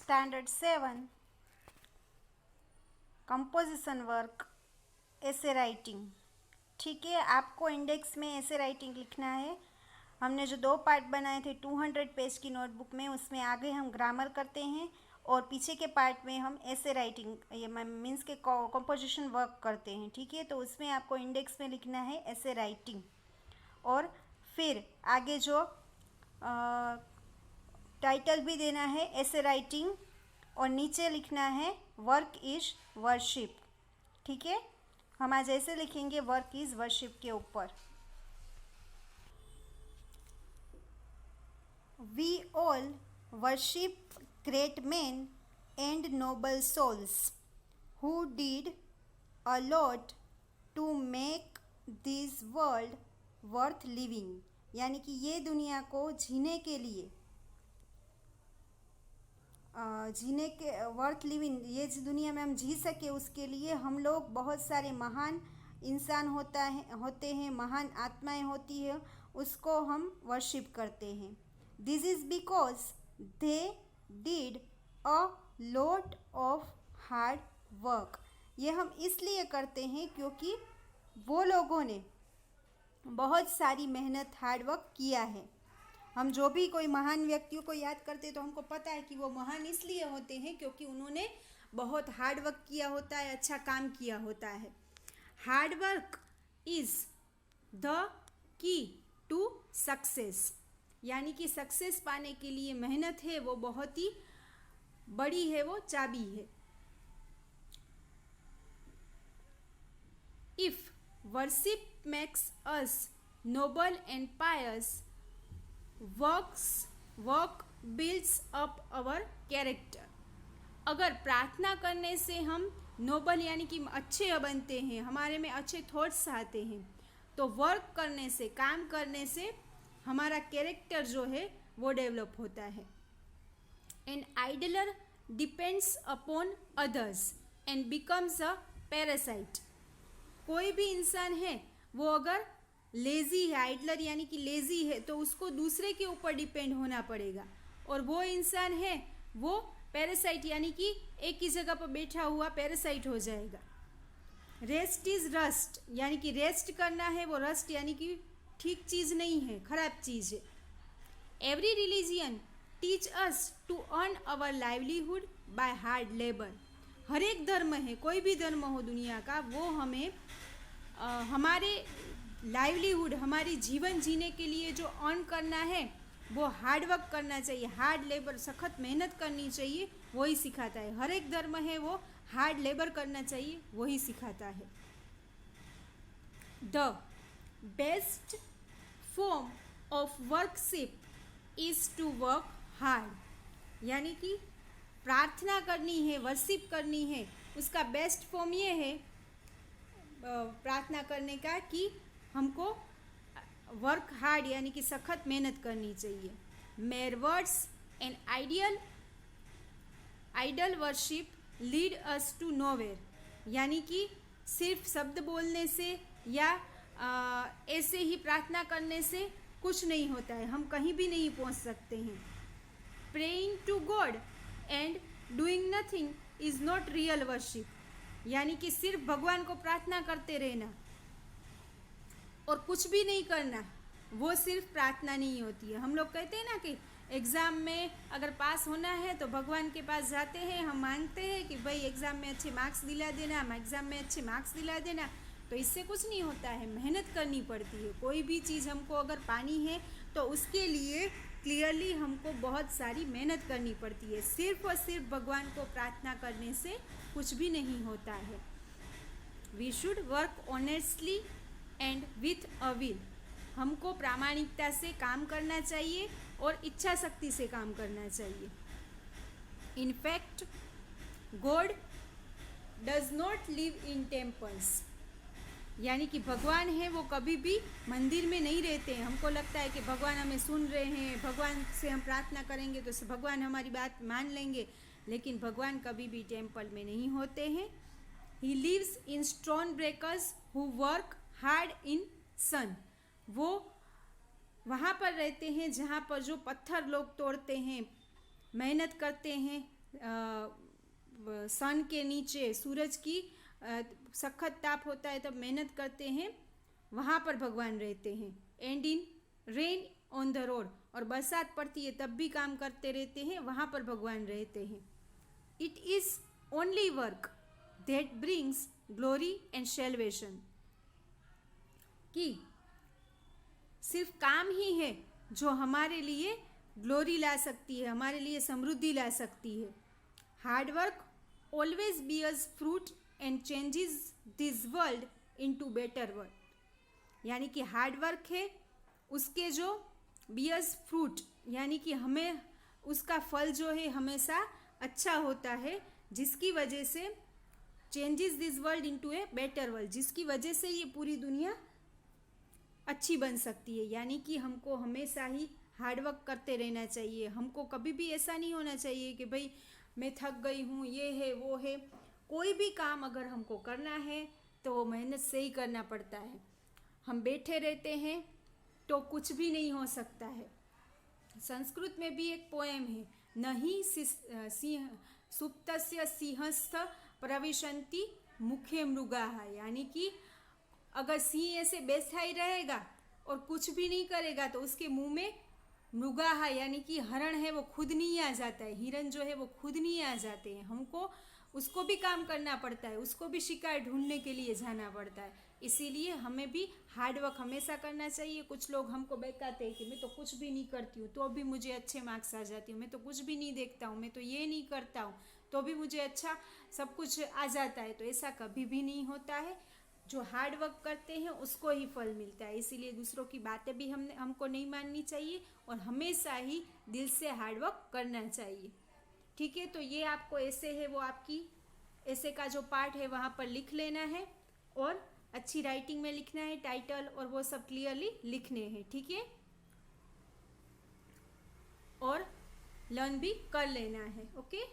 Standard 7 composition work ऐसे writing. ठीक है, आपको इंडेक्स में ऐसे राइटिंग लिखना है। हमने जो 2 पार्ट बनाए थे 200 पेज की नोटबुक में, उसमें आगे हम ग्रामर करते हैं और पीछे के पार्ट में हम ऐसे राइटिंग ये मीन्स के कंपोजिशन वर्क करते हैं। ठीक है, तो उसमें आपको इंडेक्स में लिखना है ऐसे राइटिंग, और फिर आगे जो टाइटल भी देना है ऐसे राइटिंग, और नीचे लिखना है वर्क इज वर्शिप। ठीक है, हम आज ऐसे लिखेंगे वर्क इज वर्शिप के ऊपर। We all worship great man and noble souls who did a lot to make this world worth living. यानी कि ये दुनिया को जीने के वर्थ लिविंग, ये दुनिया में हम जी सके उसके लिए हम लोग बहुत सारे महान इंसान होते हैं, महान आत्माएं होती है, उसको हम वर्शिप करते हैं। This is because they did a lot of hard work. ये हम इसलिए करते हैं क्योंकि वो लोगों ने बहुत सारी मेहनत, हार्ड वर्क किया है। हम जो भी कोई महान व्यक्तियों को याद करते हैं तो हमको पता है कि वो महान इसलिए होते हैं क्योंकि उन्होंने बहुत हार्ड वर्क किया होता है, अच्छा काम किया होता है। Hard work is the key to success. यानी कि सक्सेस पाने के लिए मेहनत है वो बहुत ही बड़ी है, वो चाबी है। If worship makes us noble and Payas, work builds up our character. अगर प्रार्थना करने से हम नोबल यानी कि अच्छे बनते हैं, हमारे में अच्छे थॉट्स आते हैं, तो वर्क करने से, काम करने से हमारा कैरेक्टर जो है वो डेवलप होता है। An idler depends upon others and becomes a parasite. कोई भी इंसान है वो अगर लेज़ी है, आइडलर यानी कि लेज़ी है, तो उसको दूसरे के ऊपर डिपेंड होना पड़ेगा, और वो इंसान है वो पैरासाइट यानी कि एक ही जगह पर बैठा हुआ पैरासाइट हो जाएगा। रेस्ट इज रस्ट, यानी कि रेस्ट करना है वो रस्ट यानी कि ठीक चीज़ नहीं है, खराब चीज़ है। Every religion teach us to earn our livelihood by hard labour. हर एक धर्म है, कोई भी धर्म हो दुनिया का, वो हमें हमारे लाइवलीहुड, हमारी जीवन जीने के लिए जो अर्न करना है वो हार्ड वर्क करना चाहिए, हार्ड लेबर, सख्त मेहनत करनी चाहिए, वही सिखाता है। हर एक धर्म है वो हार्ड लेबर करना चाहिए, वही सिखाता है। The best form of worship is to work hard. यानी कि प्रार्थना करनी है, वर्शिप करनी है, उसका बेस्ट फॉर्म ये है प्रार्थना करने का कि हमको वर्क हार्ड यानी कि सख्त मेहनत करनी चाहिए। Mere words and idol worship lead us to nowhere. यानी कि सिर्फ शब्द बोलने से या ऐसे ही प्रार्थना करने से कुछ नहीं होता है, हम कहीं भी नहीं पहुंच सकते हैं। Praying to God and doing nothing is not real worship. यानी कि सिर्फ भगवान को प्रार्थना करते रहना और कुछ भी नहीं करना, वो सिर्फ प्रार्थना नहीं होती है। हम लोग कहते हैं ना कि एग्ज़ाम में अगर पास होना है तो भगवान के पास जाते हैं, हम मांगते हैं कि भाई एग्ज़ाम में अच्छे मार्क्स दिला देना, एग्ज़ाम में अच्छे मार्क्स दिला देना, तो इससे कुछ नहीं होता है, मेहनत करनी पड़ती है। कोई भी चीज़ हमको अगर पानी है तो उसके लिए क्लियरली हमको बहुत सारी मेहनत करनी पड़ती है। सिर्फ और सिर्फ भगवान को प्रार्थना करने से कुछ भी नहीं होता है। We should work honestly and with a will. हमको प्रामाणिकता से काम करना चाहिए और इच्छा शक्ति से काम करना चाहिए। In fact God does not live in temples. यानी कि भगवान है वो कभी भी मंदिर में नहीं रहते हैं। हमको लगता है कि भगवान हमें सुन रहे हैं, भगवान से हम प्रार्थना करेंगे तो भगवान हमारी बात मान लेंगे, लेकिन भगवान कभी भी टेम्पल में नहीं होते हैं। He lives in stone breakers who work hard in sun. वो वहाँ पर रहते हैं जहाँ पर जो पत्थर लोग तोड़ते हैं, मेहनत करते हैं सन के नीचे, सूरज की सख्त ताप होता है तब मेहनत करते हैं, वहाँ पर भगवान रहते हैं। And in rain on the road, और बरसात पड़ती है तब भी काम करते रहते हैं, वहाँ पर भगवान रहते हैं। It is only work that brings glory and salvation, कि सिर्फ काम ही है जो हमारे लिए ग्लोरी ला सकती है, हमारे लिए समृद्धि ला सकती है। Hard work always bears fruit and changes this world into better world, यानी कि हार्ड वर्क है उसके जो बियर्स फ्रूट, यानी कि हमें उसका फल जो है हमेशा अच्छा होता है, जिसकी वजह से changes this world into a better world, जिसकी वजह से ये पूरी दुनिया अच्छी बन सकती है। यानी कि हमको हमेशा ही हार्डवर्क करते रहना चाहिए। हमको कभी भी ऐसा नहीं होना चाहिए कि भाई मैं थक गई हूँ, ये है वो है। कोई भी काम अगर हमको करना है तो वो मेहनत से ही करना पड़ता है। हम बैठे रहते हैं तो कुछ भी नहीं हो सकता है। संस्कृत में भी एक पोएम है, नहीं सिंह सुप्तस्य सिंहस्थ प्रविशन्ति मुखे मृगाः, यानी कि अगर सिंह ऐसे बैठा ही रहेगा और कुछ भी नहीं करेगा तो उसके मुंह में मृगाः यानी कि हरण है वो खुद नहीं आ जाता है, हिरन जो है वो खुद नहीं आ जाते हैं। हमको उसको भी काम करना पड़ता है, उसको भी शिकार ढूंढने के लिए जाना पड़ता है। इसीलिए हमें भी हार्ड वर्क हमेशा करना चाहिए। कुछ लोग हमको बहकाते हैं कि मैं तो कुछ भी नहीं करती हूँ तो भी मुझे अच्छे मार्क्स आ जाती हूँ, मैं तो कुछ भी नहीं देखता हूँ, मैं तो ये नहीं करता हूँ तो भी मुझे अच्छा सब कुछ आ जाता है। तो ऐसा कभी भी नहीं होता है। जो हार्ड वर्क करते हैं उसको ही फल मिलता है। इसीलिए दूसरों की बातें भी हमको नहीं माननी चाहिए और हमेशा ही दिल से हार्ड वर्क करना चाहिए। ठीक है, तो ये आपको ऐसे है वो आपकी ऐसे का जो पार्ट है वहाँ पर लिख लेना है और अच्छी राइटिंग में लिखना है, टाइटल और वो सब क्लियरली लिखने हैं। ठीक है, और लर्न भी कर लेना है। ओके।